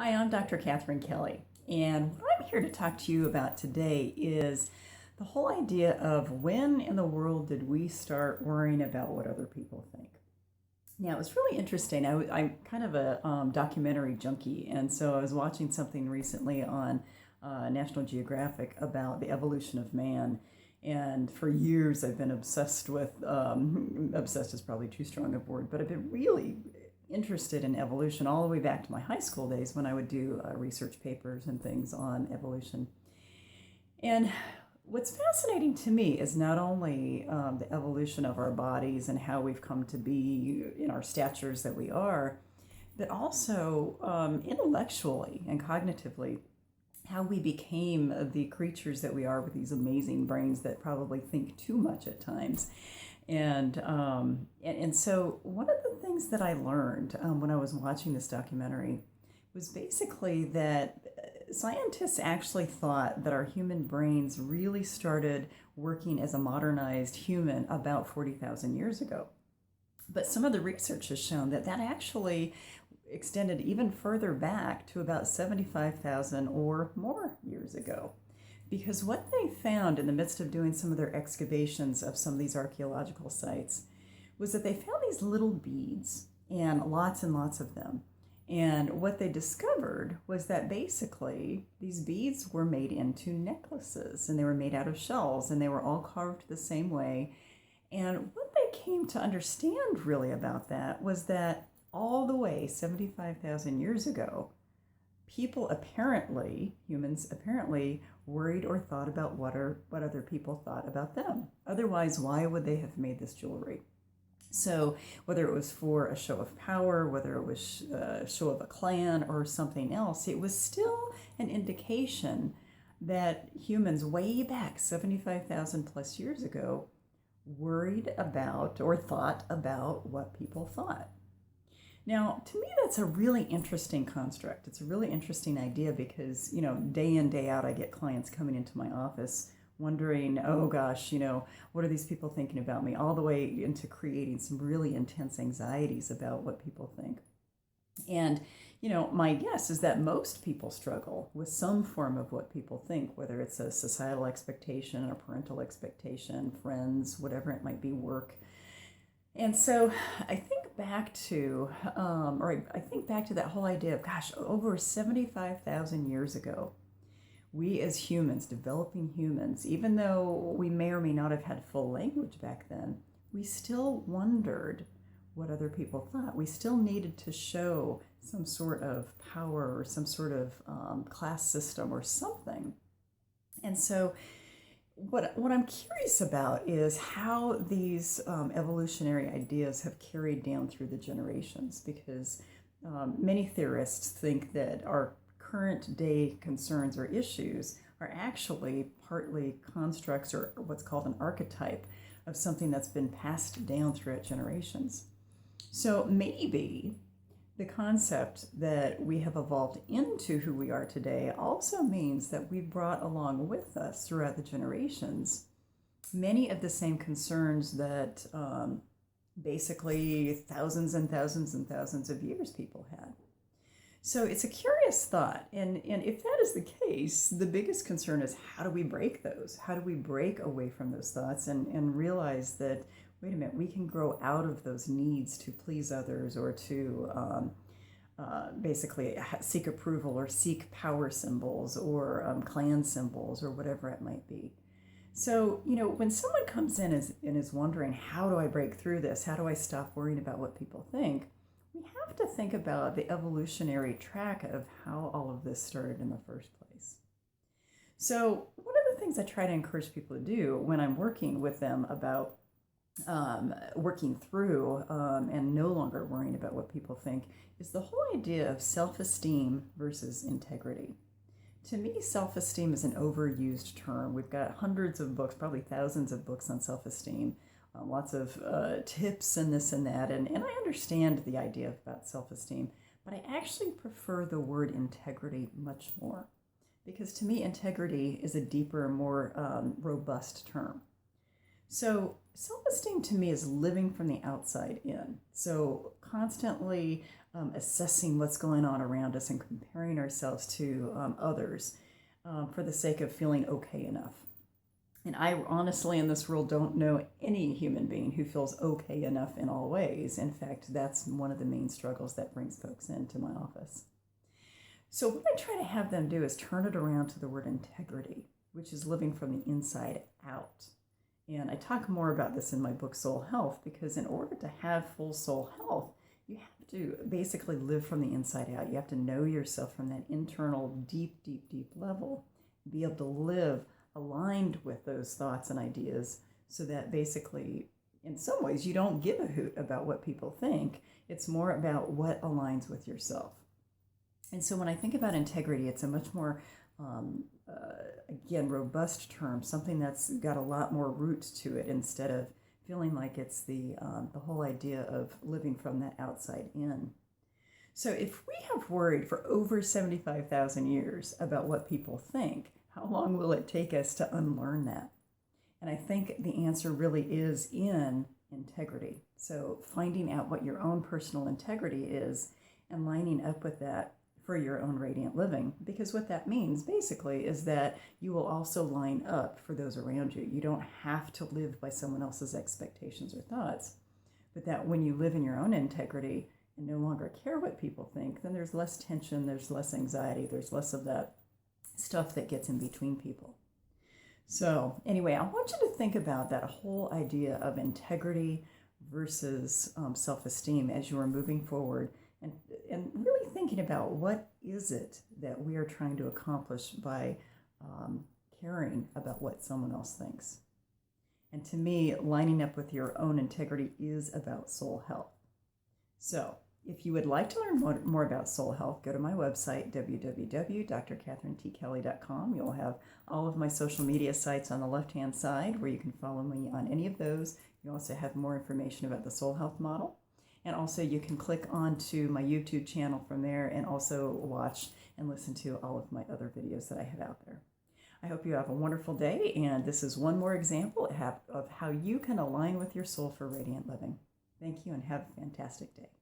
Hi, I'm Dr. Katherine Kelly, and what I'm here to talk to you about today is the whole idea of when in the world did we start worrying about what other people think? Now, it was really interesting. I'm kind of a documentary junkie, and so I was watching something recently on National Geographic about the evolution of man. And for years, I've been obsessed with, obsessed is probably too strong a word, but I've been really interested in evolution all the way back to my high school days when I would do research papers and things on evolution. And what's fascinating to me is not only the evolution of our bodies and how we've come to be in our statures that we are, but also intellectually and cognitively, how we became the creatures that we are with these amazing brains that probably think too much at times. And so one of the things that I learned when I was watching this documentary was basically that scientists actually thought that our human brains really started working as a modernized human about 40,000 years ago. But some of the research has shown that that actually extended even further back to about 75,000 or more years ago. Because what they found in the midst of doing some of their excavations of some of these archaeological sites was that they found these little beads and lots of them. And what they discovered was that basically these beads were made into necklaces, and they were made out of shells, and they were all carved the same way. And what they came to understand really about that was that all the way 75,000 years ago, humans apparently worried or thought about what other people thought about them. Otherwise, why would they have made this jewelry? So whether it was for a show of power, whether it was a show of a clan or something else, it was still an indication that humans way back 75,000 plus years ago worried about or thought about what people thought. Now, to me, that's a really interesting construct. It's a really interesting idea because, day in, day out, I get clients coming into my office wondering, oh gosh, what are these people thinking about me? All the way into creating some really intense anxieties about what people think. And, my guess is that most people struggle with some form of what people think, whether it's a societal expectation, a parental expectation, friends, whatever it might be, work. And so I think back to, I think back to that whole idea of, gosh, over 75,000 years ago, we as humans, developing humans, even though we may or may not have had full language back then, we still wondered what other people thought. We still needed to show some sort of power or some sort of class system or something. And so what I'm curious about is how these evolutionary ideas have carried down through the generations, because many theorists think that our current day concerns or issues are actually partly constructs or what's called an archetype of something that's been passed down throughout generations. So maybe the concept that we have evolved into who we are today also means that we've brought along with us throughout the generations many of the same concerns that basically thousands and thousands and thousands of years people had. So it's a curious thought. And if that is the case, the biggest concern is, how do we break those? How do we break away from those thoughts and realize that, wait a minute, we can grow out of those needs to please others or to basically seek approval or seek power symbols or clan symbols or whatever it might be. So, when someone comes in and is wondering, how do I break through this? How do I stop worrying about what people think? We have to think about the evolutionary track of how all of this started in the first place. So one of the things I try to encourage people to do when I'm working with them about working through and no longer worrying about what people think is the whole idea of self-esteem versus integrity. To me, self-esteem is an overused term. We've got hundreds of books, probably thousands of books on self-esteem, lots of tips and this and that, and I understand the idea about self-esteem, but I actually prefer the word integrity much more, because to me, integrity is a deeper, more robust term. So self-esteem to me is living from the outside in. So constantly assessing what's going on around us and comparing ourselves to others for the sake of feeling okay enough. And I honestly, in this world, don't know any human being who feels okay enough in all ways. In fact, that's one of the main struggles that brings folks into my office. So what I try to have them do is turn it around to the word integrity, which is living from the inside out. And I talk more about this in my book, Soul Health, because in order to have full soul health, you have to basically live from the inside out. You have to know yourself from that internal, deep, deep, deep level, be able to live aligned with those thoughts and ideas so that basically, in some ways, you don't give a hoot about what people think. It's more about what aligns with yourself. And so when I think about integrity, it's a much more, again, robust term, something that's got a lot more roots to it instead of feeling like it's the whole idea of living from that outside in. So if we have worried for over 75,000 years about what people think, how long will it take us to unlearn that? And I think the answer really is in integrity. So finding out what your own personal integrity is and lining up with that for your own radiant living. Because what that means basically is that you will also line up for those around you. You don't have to live by someone else's expectations or thoughts, but that when you live in your own integrity and no longer care what people think, then there's less tension, there's less anxiety, there's less of that stuff that gets in between people. So anyway, I want you to think about that whole idea of integrity versus self-esteem as you are moving forward and really thinking about what is it that we are trying to accomplish by caring about what someone else thinks. And to me, lining up with your own integrity is about soul health. So if you would like to learn more about soul health, go to my website, www.drkatherinetkelley.com. You'll have all of my social media sites on the left-hand side where you can follow me on any of those. You also have more information about the soul health model. And also you can click onto my YouTube channel from there and also watch and listen to all of my other videos that I have out there. I hope you have a wonderful day, and this is one more example of how you can align with your soul for radiant living. Thank you and have a fantastic day.